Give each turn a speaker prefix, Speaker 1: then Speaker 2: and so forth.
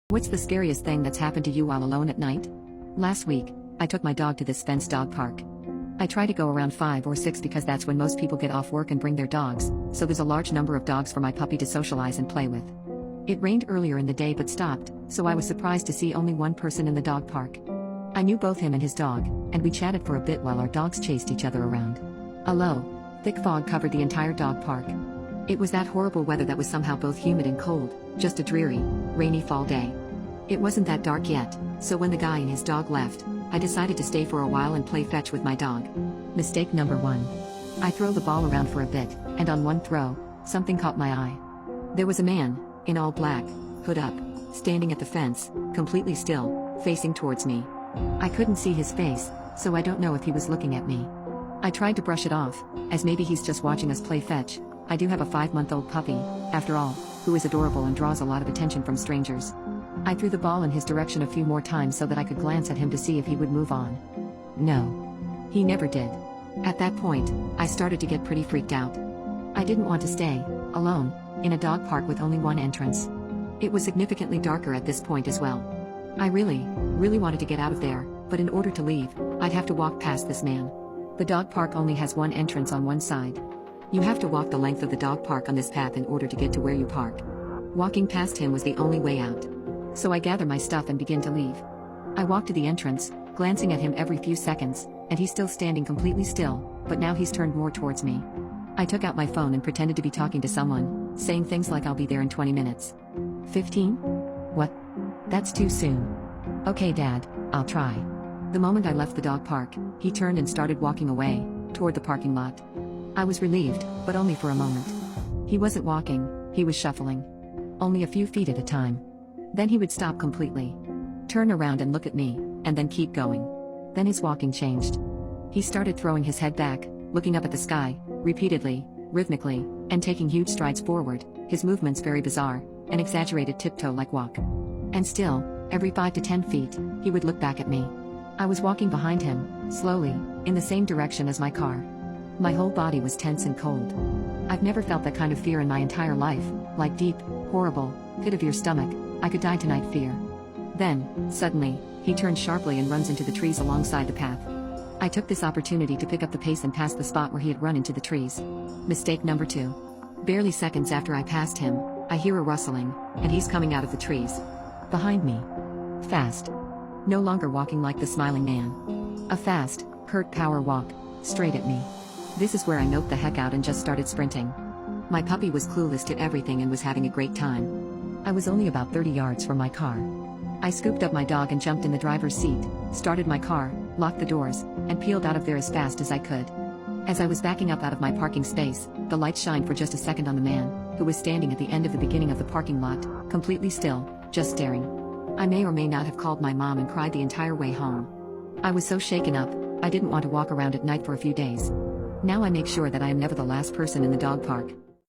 Speaker 1: What's the scariest thing that's happened to you while alone at night? Last week, I took my dog to this fenced dog park. I try to go around 5 or 6 because that's when most people get off work and bring their dogs, so there's a large number of dogs for my puppy to socialize and play with. It rained earlier in the day but stopped, so I was surprised to see only one person in the dog park. I knew both him and his dog, and we chatted for a bit while our dogs chased each other around. A low, thick fog covered the entire dog park. It was that horrible weather that was somehow both humid and cold, just a dreary, rainy fall day. It wasn't that dark yet, so when the guy and his dog left, I decided to stay for a while and play fetch with my dog. Mistake number 1. I throw the ball around for a bit, and on one throw, something caught my eye. There was a man, in all black, hood up, standing at the fence, completely still, facing towards me. I couldn't see his face, so I don't know if he was looking at me. I tried to brush it off, as maybe he's just watching us play fetch. I do have a 5-month-old puppy, after all, who is adorable and draws a lot of attention from strangers. I threw the ball in his direction a few more times so that I could glance at him to see if he would move on. No. He never did. At that point, I started to get pretty freaked out. I didn't want to stay, alone, in a dog park with only one entrance. It was significantly darker at this point as well. I really wanted to get out of there, but in order to leave, I'd have to walk past this man. The dog park only has one entrance on one side. You have to walk the length of the dog park on this path in order to get to where you park. Walking past him was the only way out. So I gather my stuff and begin to leave. I walk to the entrance, glancing at him every few seconds, and he's still standing completely still, but now he's turned more towards me. I took out my phone and pretended to be talking to someone, saying things like I'll be there in 20 minutes. 15? What? That's too soon. Okay, Dad, I'll try. The moment I left the dog park, he turned and started walking away, toward the parking lot. I was relieved, but only for a moment. He wasn't walking, he was shuffling. Only a few feet at a time. Then he would stop completely. Turn around and look at me, and then keep going. Then his walking changed. He started throwing his head back, looking up at the sky, repeatedly, rhythmically, and taking huge strides forward, his movements very bizarre, an exaggerated tiptoe-like walk. And still, every 5 to 10 feet, he would look back at me. I was walking behind him, slowly, in the same direction as my car. My whole body was tense and cold. I've never felt that kind of fear in my entire life, like deep, horrible, pit of your stomach, I could die tonight fear. Then, suddenly, he turns sharply and runs into the trees alongside the path. I took this opportunity to pick up the pace and pass the spot where he had run into the trees. Mistake number 2. Barely seconds after I passed him, I hear a rustling, and he's coming out of the trees. Behind me. Fast. No longer walking like the smiling man. A fast, hurt power walk, straight at me. This is where I noped the heck out and just started sprinting. My puppy was clueless to everything and was having a great time. I was only about 30 yards from my car. I scooped up my dog and jumped in the driver's seat, started my car, locked the doors, and peeled out of there as fast as I could. As I was backing up out of my parking space, the lights shined for just a second on the man, who was standing at the end of the beginning of the parking lot, completely still, just staring. I may or may not have called my mom and cried the entire way home. I was so shaken up, I didn't want to walk around at night for a few days. Now I make sure that I am never the last person in the dog park.